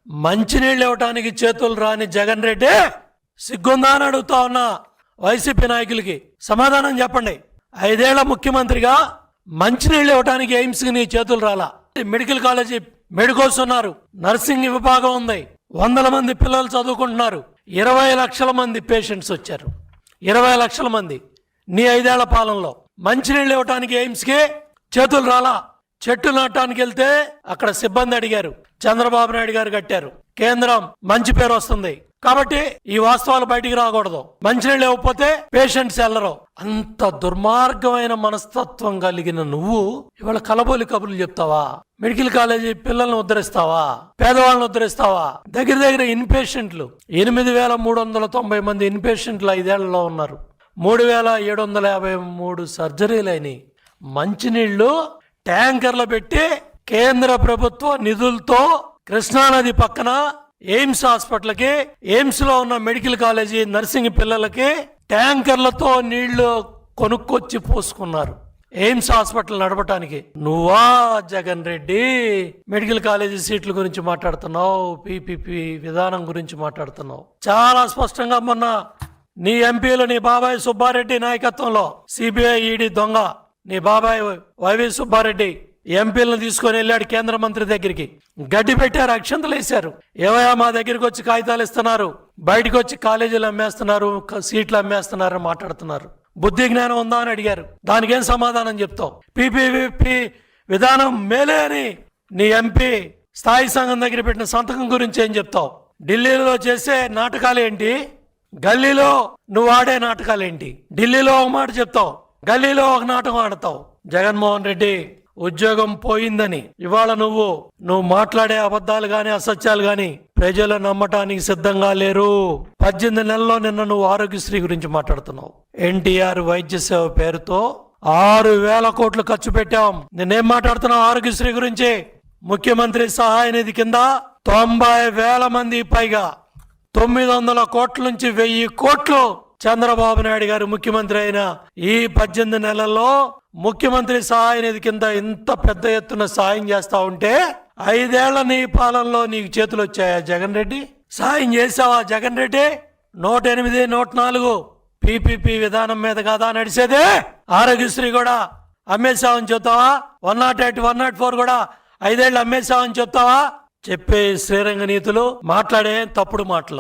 మంచినీళ్ళు ఇవ్వటానికి చేతులు రాని జగన్ రెడ్డి సిగ్గుందా అని అడుగుతా ఉన్నా వైసీపీ నాయకులకి సమాధానం చెప్పండి. 5 ఏళ్ల ముఖ్యమంత్రిగా మంచినీళ్ళు ఇవ్వటానికి ఎయిమ్స్ కి నీ చేతులు రాలా. మెడికల్ కాలేజీ మెడికోస్ ఉన్నారు, నర్సింగ్ విభాగం ఉంది, 100 మంది పిల్లలు చదువుకుంటున్నారు, 20 లక్షల మంది పేషెంట్స్ వచ్చారు. 20 లక్షల మంది నీ 5 ఏళ్ల పాలనలో మంచినీళ్ళు ఇవ్వటానికి ఎయిమ్స్ కి చేతులు రాలా. చెట్టు నాటడానికి వెళ్తే అక్కడ సిబ్బంది అడిగారు, చంద్రబాబు నాయుడు గారు కట్టారు. కేంద్రం మంచి పేరు వస్తుంది కాబట్టి ఈ వాస్తవాలు బయటికి రాకూడదు. మంచినీళ్ళు ఇవ్వకపోతే పేషెంట్స్ వెళ్లరు. అంత దుర్మార్గమైన మనస్తత్వం కలిగిన నువ్వు ఇవాళ కలబోలి కబుర్లు చెప్తావా? మెడికల్ కాలేజీ పిల్లల్ని ఉద్ధరిస్తావా? పేదవాళ్ళని ఉద్ధరిస్తావా? దగ్గర ఇన్పేషెంట్లు 8,390 మంది ఇన్పేషెంట్లు 5 ఏళ్లలో ఉన్నారు. 3,753 సర్జరీలు అయినాయి. మంచినీళ్లు ట్యాంకర్లు పెట్టి కేంద్ర ప్రభుత్వ నిధులతో కృష్ణానది పక్కన ఎయిమ్స్ హాస్పిటల్కి, ఎయిమ్స్ లో ఉన్న మెడికల్ కాలేజీ నర్సింగ్ పిల్లలకి ట్యాంకర్లతో నీళ్లు కొనుక్కొచ్చి పోసుకున్నారు ఎయిమ్స్ హాస్పిటల్ నడపడానికి. నువ్వా జగన్ రెడ్డి మెడికల్ కాలేజీ సీట్ల గురించి మాట్లాడుతున్నావు, పీపీపీ విధానం గురించి మాట్లాడుతున్నావు. చాలా స్పష్టంగా మొన్న నీ ఎంపీలు, నీ బాబాయ్ సుబ్బారెడ్డి నాయకత్వంలో సిబిఐ ఈడీ దొంగ నీ బాబాయ్ వైవి సుబ్బారెడ్డి ఎంపీలను తీసుకొని వెళ్ళాడు కేంద్ర మంత్రి దగ్గరికి. గడ్డి పెట్టారు, అక్షంతలు వేశారు. ఏవయా మా దగ్గరికి వచ్చి కాగితాలు ఇస్తున్నారు, బయటకు వచ్చి కాలేజీలు అమ్మేస్తున్నారు, సీట్లు అమ్మేస్తున్నారు మాట్లాడుతున్నారు. బుద్ధి జ్ఞానం ఉందా అని అడిగారు. దానికేం సమాధానం చెప్తావు? పీపీపీ విధానం మేలే అని నీ ఎంపీ స్థాయి సంఘం దగ్గర పెట్టిన సంతకం గురించి ఏం చెప్తావు? ఢిల్లీలో చేసే నాటకాలేంటి? గల్లీలో నువ్వు ఆడే నాటకాలేంటి? ఢిల్లీలో ఒక మాట చెప్తావు, గల్లీలో ఒక నాటకం ఆడతావు. జగన్మోహన్ రెడ్డి ఉద్యోగం పోయిందని ఇవాళ నువ్వు మాట్లాడే అబద్ధాలు గాని అసత్యాలు గాని ప్రజలు నమ్మటానికి సిద్ధంగా లేరు. 18 నెలల్లో నిన్న నువ్వు ఆరోగ్యశ్రీ గురించి మాట్లాడుతున్నావు. ఎన్టీఆర్ వైద్య సేవ పేరుతో 6,000 కోట్లు ఖర్చు పెట్టాం. నిన్నేం మాట్లాడుతున్నావు ఆరోగ్యశ్రీ గురించి? ముఖ్యమంత్రి సహాయ నిధి కింద 90,000 మంది పైగా 900 కోట్ల నుంచి 1,000 కోట్లు చంద్రబాబు నాయుడు గారు ముఖ్యమంత్రి అయిన ఈ 18 నెలల్లో ముఖ్యమంత్రి సహాయ నిధి కింద ఇంత పెద్ద ఎత్తున సాయం చేస్తా ఉంటే 5 ఏళ్ల నీ పాలనలో నీకు చేతులు వచ్చాయా జగన్ రెడ్డి? సాయం చేసావా జగన్ రెడ్డి? 108, 104 పీపీపీ విధానం మీద కాదా నడిచేదే? ఆరోగ్యశ్రీ కూడా అమ్మేశావని చెప్తావా? 108, 104 కూడా 5 ఏళ్ళు అమ్మేశావని చెప్తావా? చెప్పే శ్రీరంగ నీతులు, మాట్లాడే తప్పుడు మాటలు.